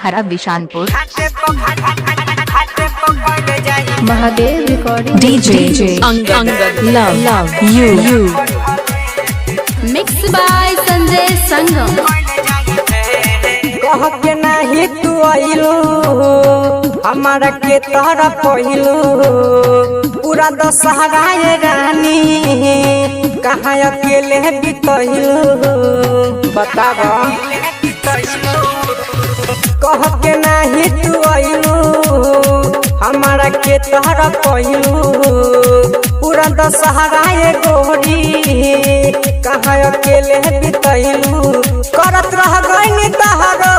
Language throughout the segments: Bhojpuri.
हरा Bishanpur. Mahadev recording DJ Angad love you mix by Sanjay Sangam. कह के नहीं तू आइलू हमारा के तोहरा पहिलू पूरा दशहरा ये रानी कहाँ अकेले बितहिलू बताब। कह के नहीं तू आइलू हमारा के तोहरा पहिलू पूरा दशहरा ये गोरी कहाँ अकेले बितहिलू करत रह गई तहरो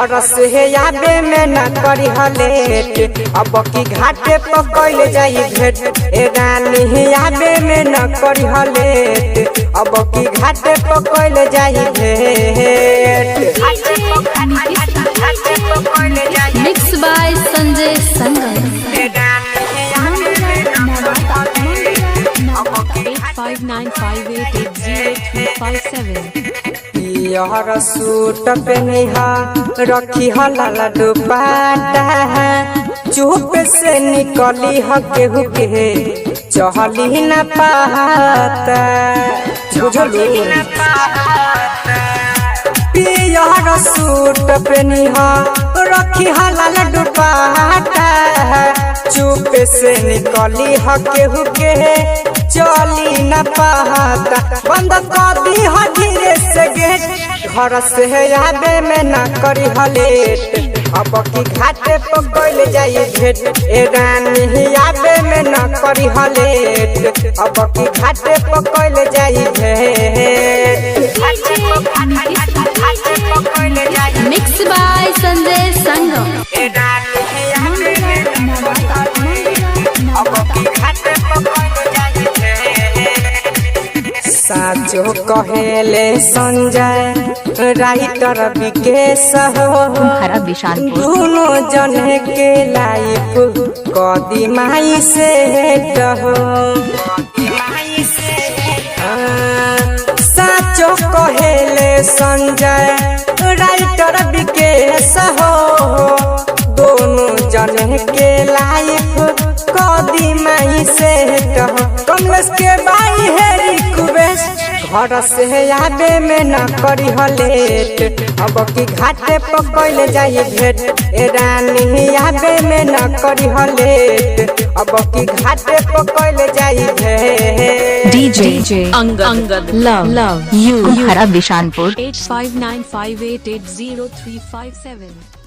घर से याबे में न करी हलेट अब की घाटे पकड़ जाई भेट ए रानी याबे में न करी हलेट अब की घाटे पकड़ जाई भेट। Mix by Sanjay Sangam. 8595880357। यहर सूट पहनिहा रखी हला दुपट्टा चुप से निकली ह केहू के चहली न पाता बुझलू। पियर सूट पहनिहा रखी हला दुपट्टा चुप से निकली ह केहू के चली न पाता बंद कर दी ह धीरे से गेट घर से याबे में न करी हलेट अब की घाटे पकड़ जाई भेट ए रानी याबे में न करी हलेट अब की घाटे पकड़ जाई भेट। मिक्स बाय संजय संगम। साचो कहेले संजय राइटर विकेश हो हरा बिशानपुर। दोनों जने के लाइफ कदी माई से हो साचो कहेले संजय राइटर विकेश हो दोनों जने के लाइफ कदी माई से हो कमलेश के बाई है घर से याबे में न करी हलेट अब की घाटे पकड़ जाई भेट ए रानी याबे में न करी हलेट अब की घाटे पकड़ जाई भेट। डीजे अंगद लव यू हरा बिशानपुर। 8595880357।